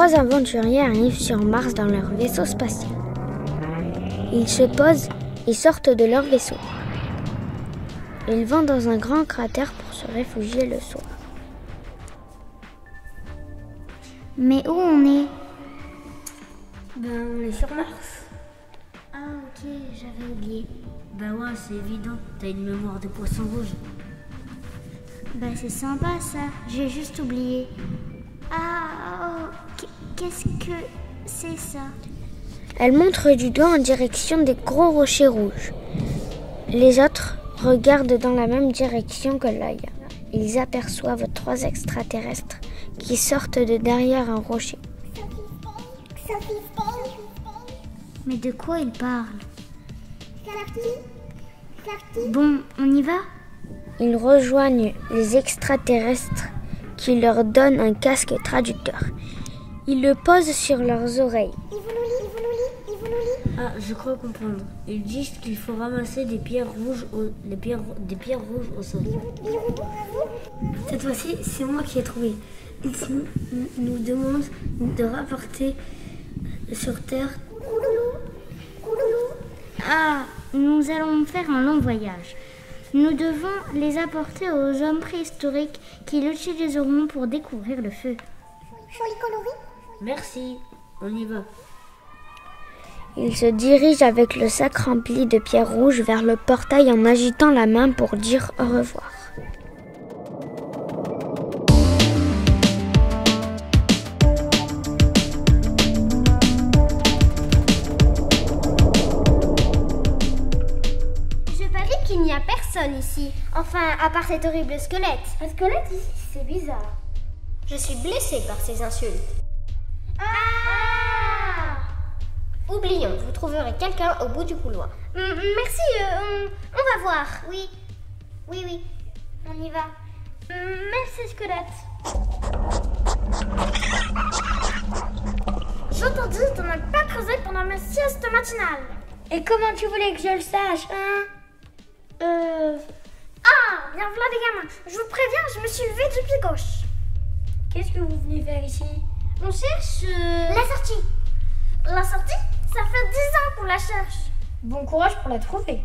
3 aventuriers arrivent sur Mars dans leur vaisseau spatial. Ils se posent et sortent de leur vaisseau. Ils vont dans un grand cratère pour se réfugier le soir. Mais où on est? On est sur Mars. Ah ok, j'avais oublié. Ouais, c'est évident, t'as une mémoire de poisson rouge. C'est sympa ça, j'ai juste oublié. Qu'est-ce que c'est ça? Elle montre du doigt en direction des gros rochers rouges. Les autres regardent dans la même direction que Laia. Ils aperçoivent 3 extraterrestres qui sortent de derrière un rocher. Mais de quoi ils parlent? Bon, on y va? Ils rejoignent les extraterrestres qui leur donnent un casque traducteur. Ils le posent sur leurs oreilles. Ah, je crois comprendre. Ils disent qu'il faut ramasser des pierres rouges au sol. Cette fois-ci, c'est moi qui ai trouvé. Ils nous demandent de rapporter sur Terre. Nous allons faire un long voyage. Nous devons les apporter aux hommes préhistoriques qui l'utiliseront pour découvrir le feu. Merci, on y va. Ils se dirigent avec le sac rempli de pierres rouges vers le portail en agitant la main pour dire au revoir. Je parie qu'il n'y a personne ici. Enfin, à part cet horrible squelette. Un squelette ici, c'est bizarre. Je suis blessée par ces insultes. Oublions, vous trouverez quelqu'un au bout du couloir. Merci, on va voir. Oui, on y va. Merci, squelette. J'entends dire de ne pas creuser pendant ma sieste matinale. Et comment tu voulais que je le sache, hein? Bien voilà des gamins. Je vous préviens, je me suis levée du pied gauche. Qu'est-ce que vous venez faire ici? On cherche... La sortie. La sortie? Ça fait 10 ans qu'on la cherche. Bon courage pour la trouver.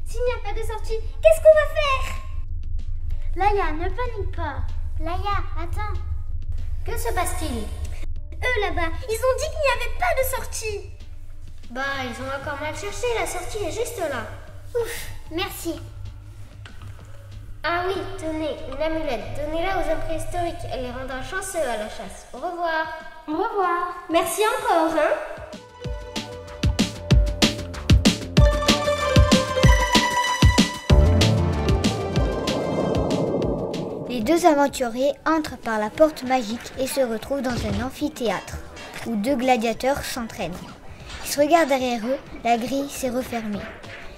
S'il n'y a pas de sortie, qu'est-ce qu'on va faire? Laia, ne panique pas. Laia, attends. Que se passe-t-il? Eux là-bas, ils ont dit qu'il n'y avait pas de sortie. Ils ont encore mal cherché, la sortie est juste là. Ouf, merci. Ah oui, tenez, une amulette. Donnez-la aux hommes préhistoriques, elle les rendra chanceux à la chasse. Au revoir. Au revoir. Merci encore, hein. Les 2 aventuriers entrent par la porte magique et se retrouvent dans un amphithéâtre où 2 gladiateurs s'entraînent. Ils se regardent derrière eux, la grille s'est refermée.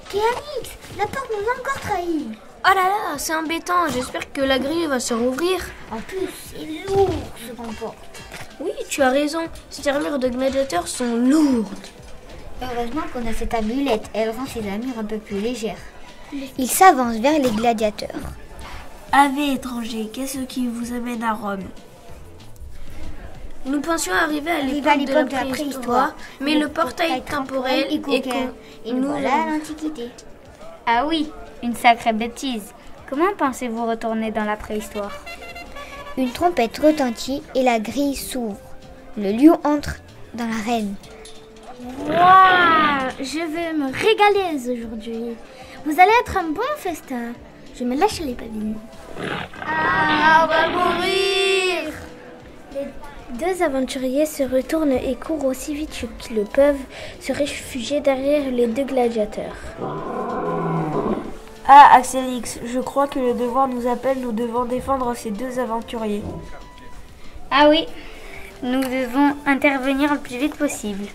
Kéanix, la porte nous a encore trahis. Oh là là, c'est embêtant. J'espère que la grille va se rouvrir. En plus, c'est lourd ce qu'on porte. Oui, tu as raison. Ces armures de gladiateurs sont lourdes. Heureusement qu'on a cette amulette, elle rend ces armures un peu plus légères. Ils s'avancent vers les gladiateurs. Avez étranger, qu'est-ce qui vous amène à Rome? Nous pensions arriver à l'époque de la préhistoire, mais le portail temporel est con. Et nous voilà à l'Antiquité. Ah oui, une sacrée bêtise. Comment pensez-vous retourner dans la préhistoire? Une trompette retentit et la grille s'ouvre. Le lion entre dans l'arène. Waouh, je vais me régaler aujourd'hui. Vous allez être un bon festin. Je me lâche les babines. On va mourir. Les 2 aventuriers se retournent et courent aussi vite qu'ils le peuvent, se réfugier derrière les 2 gladiateurs. Axelix, je crois que le devoir nous appelle, nous devons défendre ces 2 aventuriers. Ah oui, nous devons intervenir le plus vite possible.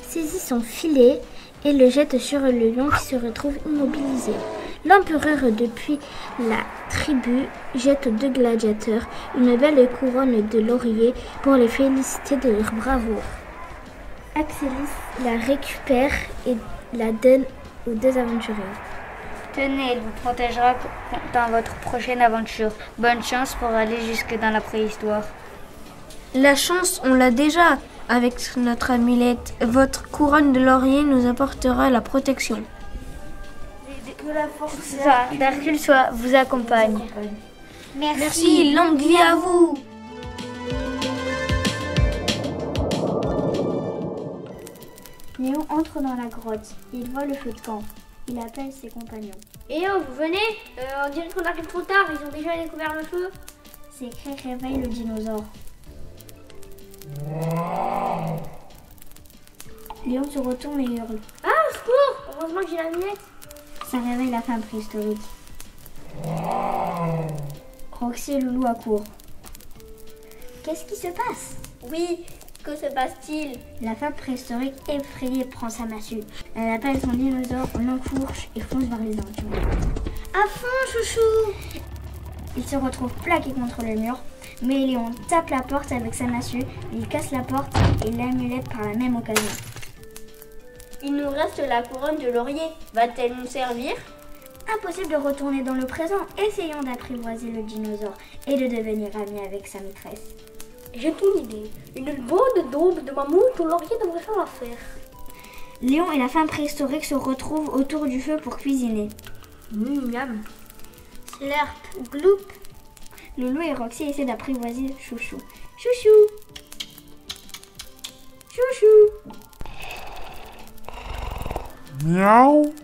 Saisit son filet et le jette sur le lion qui se retrouve immobilisé. L'empereur, depuis la tribu, jette 2 gladiateurs une belle couronne de laurier pour les féliciter de leur bravoure. Axelis la récupère et la donne aux 2 aventuriers. Tenez, elle vous protégera dans votre prochaine aventure. Bonne chance pour aller jusque dans la préhistoire. La chance, on l'a déjà avec notre amulette. Votre couronne de laurier nous apportera la protection. Que la force d'Hercule vous accompagne. Merci, longue vie à vous. Léon entre dans la grotte. Il voit le feu de camp. Il appelle ses compagnons. Et oh, vous venez On dirait qu'on arrive trop tard, ils ont déjà découvert le feu. Ces cris réveillent le dinosaure. Léon se retourne et hurle. Ah, au secours! Heureusement que j'ai la lunette. Ça réveille la femme préhistorique. Roxy et Loulou accourent. Qu'est-ce qui se passe? Oui, que se passe-t-il? La femme préhistorique effrayée prend sa massue. Elle appelle son dinosaure, l'enfourche et fonce vers les aventuriers. À fond, chouchou! Il se retrouve plaqué contre le mur, mais Léon tape la porte avec sa massue, il casse la porte et l'amulette par la même occasion. Il nous reste la couronne de laurier. Va-t-elle nous servir? Impossible de retourner dans le présent. Essayons d'apprivoiser le dinosaure et de devenir ami avec sa maîtresse. J'ai une idée. Une bonne daube de mammouth au laurier devrait faire l'affaire. Léon et la femme préhistorique se retrouvent autour du feu pour cuisiner. Miam. Slurp, gloup. Loulou et Roxy essaient d'apprivoiser Chouchou. Chouchou! Chouchou! Miaou.